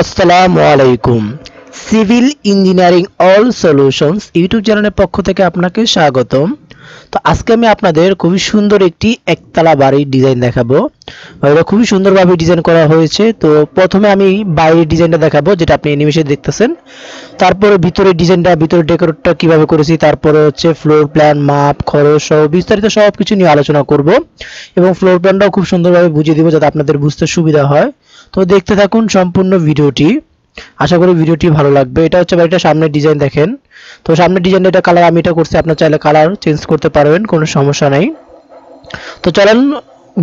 আসসালামু আলাইকুম। Civil engineering all solutions YouTube চ্যানেলের পক্ষ থেকে আপনাকে স্বাগতম। তো আজকে আমি আপনাদের খুবই সুন্দর একটি একতলা বাড়ির ডিজাইন দেখাবো। এটা খুবই সুন্দরভাবে ডিজাইন করা হয়েছে। তো প্রথমে আমি বাইরের ডিজাইনটা দেখাবো, যেটা আপনি নিমেষে দেখতেছেন। তারপরে ভিতরের ডিজাইনটা, ভিতরের ডেকোরেটটা কিভাবে করেছি, তারপরে হচ্ছে ফ্লোর প্ল্যান, মাপ, খরচ সহ বিস্তারিত সব কিছু নিয়ে আলোচনা করব এবং ফ্লোর প্ল্যানটাও খুব সুন্দরভাবে বুঝিয়ে দিব যাতে আপনাদের বুঝতে সুবিধা হয়। তো দেখতে থাকুন সম্পূর্ণ ভিডিওটি, আশা করি ভিডিওটি ভালো লাগবে। এটা হচ্ছে বাড়িটা সামনের ডিজাইন দেখেন। তো সামনের ডিজাইনটা, এটা কালার আমি এটা করছি, আপনার চাইলে কালার চেঞ্জ করতে পারবেন, কোনো সমস্যা নাই। তো চলেন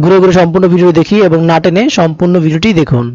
ঘুরে ঘুরে সম্পূর্ণ ভিডিও দেখি এবং না টেনে সম্পূর্ণ ভিডিওটি দেখুন।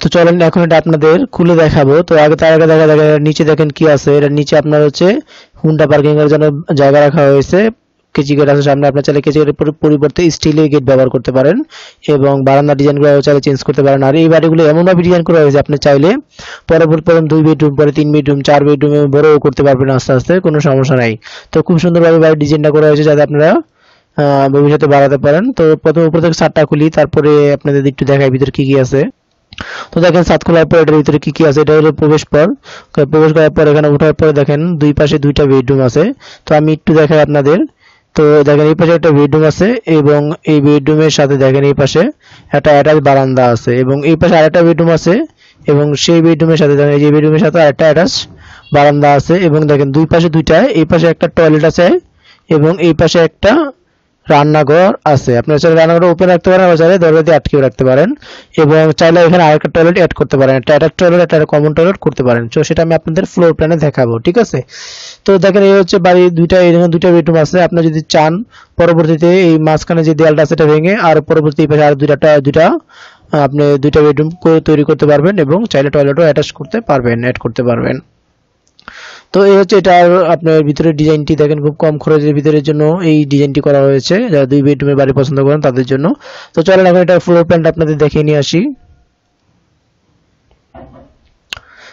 তো চলেন এখন এটা আপনাদের খুলে দেখাবো। তো আগে তার আগে দেখা নিচে দেখেন কি আছে। এটা নিচে আপনার হচ্ছে হুন্ডা পার্কিং এর জন্য জায়গা রাখা হয়েছে। কেচি গেট আছে সামনে, আপনার চাইলে কেচি গেটের পরিবর্তে স্টিলের গেট ব্যবহার করতে পারেন এবং বারান্দা ডিজাইনগুলো চাইলে চেঞ্জ করতে পারেন। আর এই বাড়িগুলো এমনভাবে ডিজাইন করা হয়েছে আপনি চাইলে পরবর্তী 2 বেডরুম, পরে 3 বেডরুম, 4 বেডরুম বড়ও করতে পারবেন আস্তে আস্তে, কোনো সমস্যা নাই। তো খুব সুন্দরভাবে বাড়ির ডিজাইনটা করা হয়েছে যাতে আপনারা ভবিষ্যতে বাড়াতে পারেন। তো প্রথমে উপর থেকে ছাদটা খুলি, তারপরে আপনাদের একটু দেখাই ভিতরে কি কি আছে। তো দেখেন ছাদ খোলার পর এটার ভিতরে কি কি আছে। এটা হলো প্রবেশ পর। প্রবেশ করার পর এখানে ওঠার পরে দেখেন দুই পাশে 2টা বেডরুম আছে। তো আমি একটু দেখাই আপনাদের। তো দেখেন এই পাশে একটা বেডরুম আছে এবং এই বেডরুমের সাথে দেখেন এই পাশে একটা অ্যাটাচ বারান্দা আছে এবং এই পাশে আরেকটা বেডরুম আছে এবং সেই বেডরুমের সাথে দেখেন এই যে বেডরুমের সাথে আরেকটা অ্যাটাচ বারান্দা আছে এবং দেখেন দুই পাশে দুইটা, এই পাশে একটা টয়লেট আছে এবং এই পাশে একটা রান্নাঘর আছে। আপনারা চাইলে রান্নাঘর ওপেন রাখতে পারেন, আবার চাইলে দরজা দিয়ে আটকেও রাখতে পারেন এবং চাইলে এখানে আরেকটা টয়লেট অ্যাড করতে পারেন, একটা অ্যাটাচ টয়লেট, একটা কমন টয়লেট করতে পারেন। তো সেটা আমি আপনাদের ফ্লোর প্ল্যানে দেখাবো, ঠিক আছে। তো দেখেন এই হচ্ছে বাড়ি, এখানে দুইটা বেডরুম আছে। আপনি যদি চান পরবর্তীতে এই মাঝখানে যে দেয়ালটা আছে এটা ভেঙে আর পরবর্তী পাশে আর দুইটা আপনি দুইটা বেডরুম তৈরি করতে পারবেন এবং চাইলে টয়লেটও অ্যাটাচ করতে পারবেন, অ্যাড করতে পারবেন। তো এই হচ্ছে এটার আপনার ভিতরে ডিজাইনটি দেখেন, খুব কম খরচের ভিতরের জন্য এই ডিজাইনটি করা হয়েছে, যারা 2 বেডরুমের বাড়ি পছন্দ করেন তাদের জন্য। তো চলেন এখন এটার ফ্লোর প্ল্যানটা আপনাদের দেখিয়ে নিয়ে আসি।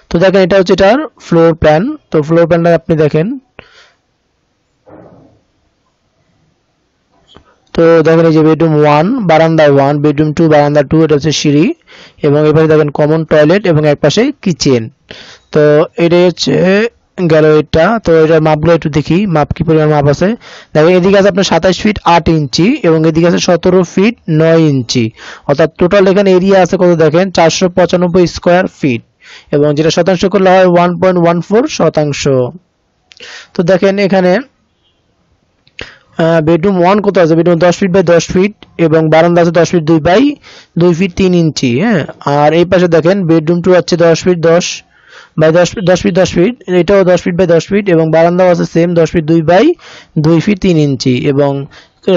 তো দেখেন এটা হচ্ছে এটার ফ্লোর প্ল্যান। তো ফ্লোর প্ল্যানটা আপনি দেখেন, তো দেখেন এই যে বেডরুম 1 বারান্দা 1, বেডরুম 2 বারান্দা 2, এটা হচ্ছে সিঁড়ি এবং এপাশে দেখেন কমন টয়লেট এবং একপাশে কিচেন। তো এটা হচ্ছে গেল এটা। তো এটার মাপগুলো একটু দেখি, মাপ কি পরিমাণ মাপ আছে। দেখেন এদিকে আছে আপনার 27 ফিট 8 ইঞ্চি এবং এদিকে আছে 17 ফিট 9 ইঞ্চি, অর্থাৎ টোটাল এখানে এরিয়া আছে কত দেখেন 495 স্কোয়ার ফিট এবং যেটা শতাংশ করলে হয় 1.14 শতাংশ। তো দেখেন এখানে বেডরুম 1 কত আছে, বেডরুম 10 ফিট বাই 10 ফিট এবং বারান্দা আছে 10 ফিট 2 বাই 2 ফিট 3 ইঞ্চি। হ্যাঁ, আর এই পাশে দেখেন বেডরুম 2 আছে 10 feet 10 by 10 feet 10 feet 10 feet, এটাও 10 ফিট বাই 10 ফিট এবং বারান্দাও আছে সেম 10 ফিট 2 বাই 2 ফিট 3 ইঞ্চি এবং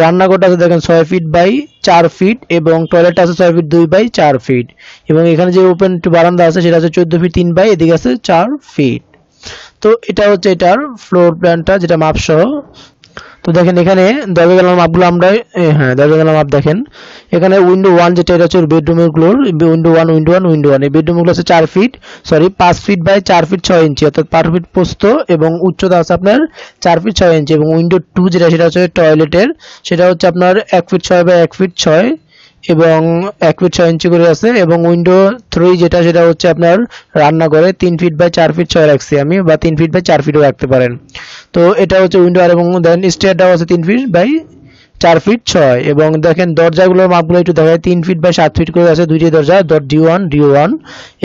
রান্নাঘরটা আছে দেখেন 6 ফিট বাই 4 ফিট এবং টয়লেট আছে 6 ফিট 2 বাই 4 ফিট এবং এখানে যে ওপেন টু বারান্দা আছে সেটা আছে 14 ফিট 3 বাই, এদিকে আছে 4 ফিট। তো এটা হচ্ছে এটার ফ্লোর প্ল্যানটা যেটা মাপ সহ। তো দেখেন এখানে দরজা জানালার মাপগুলো আমরা, হ্যাঁ দরজা জানালার মাপ দেখেন এখানে উইন্ডো 1 যেটা এটা হচ্ছে বেডরুমের গুলোর উইন্ডো 1 উইন্ডো 1 উইন্ডো 1, এই বেডরুমগুলো আছে 4 ফিট 5 ফিট বাই 4 ফিট 6 ইঞ্চি, অর্থাৎ 5 ফিট প্রস্থ এবং উচ্চতা আছে আপনার 4 ফিট 6 ইঞ্চি এবং উইন্ডো 2 যেটা সেটা হচ্ছে টয়লেটের, সেটা হচ্ছে আপনার 1 ফিট 6 বাই 1 ফিট 6 এবং 1 ফিট 6 ইঞ্চি করে আছে এবং উইন্ডো 3 যেটা সেটা হচ্ছে আপনার রান্নাঘরে 3 ফিট বাই 4 ফিট 6 রাখছি আমি, বা 3 ফিট বাই 4 ফিটও রাখতে পারেন। তো এটা হচ্ছে উইন্ডো আর এবং দেন স্টেয়ারটাও আছে 3 ফিট বাই 4 ফিট 6 এবং দেখেন দরজাগুলোর মাপগুলো একটু দেখায় 3 ফিট বাই 7 ফিট করে আছে দুইটি দরজা, D1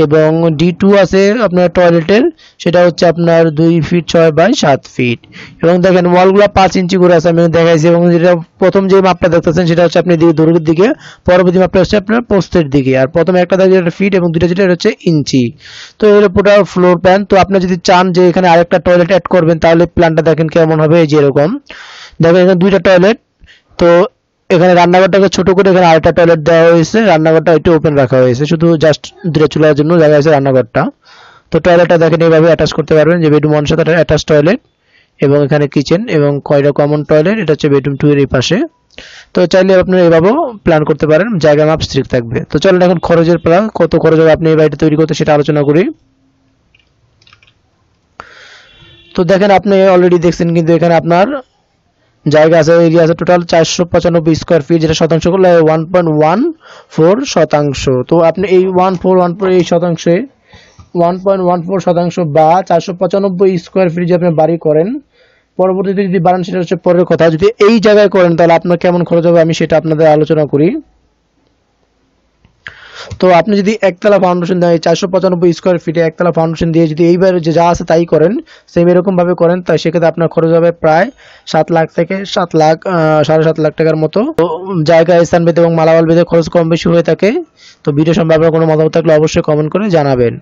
এবং D2 আছে আপনার টয়লেটের, সেটা হচ্ছে আপনার 2 ফিট 6 বাই 7 ফিট এবং দেখেন ওয়ালগুলো 5 ইঞ্চি করে আছে আমি দেখাইছি এবং যেটা প্রথম যে মাপটা দেখতেছেন সেটা হচ্ছে আপনি দৈর্ঘ্যের দিকে, পরবর্তী মাপটা হচ্ছে আপনার প্রস্থের দিকে, আর প্রথমে একটা দেখেন যেটা ফিট এবং দুইটা যেটা হচ্ছে ইঞ্চি। তো এর পুরো ফ্লোর প্ল্যান। তো আপনি যদি চান যে এখানে আরেকটা টয়লেট অ্যাড করবেন তাহলে প্ল্যানটা দেখেন কেমন হবে, এই যে এরকম দেখেন এখানে দুইটা টয়লেট। তো এখানে রান্নাঘরটাকে ছোট করে এখানে আরেকটা টয়লেট দেওয়া হয়েছে, রান্নাঘরটা একটু ওপেন রাখা হয়েছে, শুধু জাস্ট দুটো চুলার জন্য জায়গা আছে রান্নাঘরটা। তো টয়লেটটা দেখেন এইভাবে অ্যাটাচ করতে পারবেন, যে বেডরুম 1 সাথে অ্যাটাচ টয়লেট এবং এখানে কিচেন এবং কয়টা কমন টয়লেট, এটা হচ্ছে বেডরুম 2 এর এই পাশে। তো চাইলে আপনারা এভাবেও প্ল্যান করতে পারেন, জায়গা মাপ স্ট্রিক্ট থাকবে। তো চলেন এখন খরচের প্ল্যান, কত খরচ হবে আপনি এই বাড়িটা তৈরি করতে সেটা আলোচনা করি। তো দেখেন আপনি অলরেডি দেখছেন কিন্তু এখানে আপনার জায়গা আছে, এরিয়া আছে টোটাল 495 স্কোয়ার ফিট, যেটা শতাংশ করলে 1.14 শতাংশ। তো আপনি এই 1414 এই শতাংশে 1.14 শতাংশ বা 495 স্কোয়ার ফিট যদি আপনি বাড়ি করেন, পরবর্তীতে যদি বাড়ান সেটা হচ্ছে পরের কথা, যদি এই জায়গায় করেন তাহলে আপনার কেমন খরচ হবে আমি সেটা আপনাদের আলোচনা করি। তো আপনি যদি একতলা ফাউন্ডেশন দেয় 495 স্কোয়ার ফিটে একতলা ফাউন্ডেশন দিয়ে যদি এইবার যে যা আছে তাই করেন, সেম এরকম ভাবে করেন, তাই সেক্ষেত্রে আপনার খরচ হবে প্রায় 7 লাখ থেকে 7 লাখ 7.5 লাখ টাকার মতো। তো জায়গা স্থান ভেদে এবং মালামাল ভেদে খরচ কম বেশি হয়ে থাকে। তো ভিডিও সম্পর্কে কোনো মতামত থাকলে অবশ্যই কমেন্ট করে জানাবেন।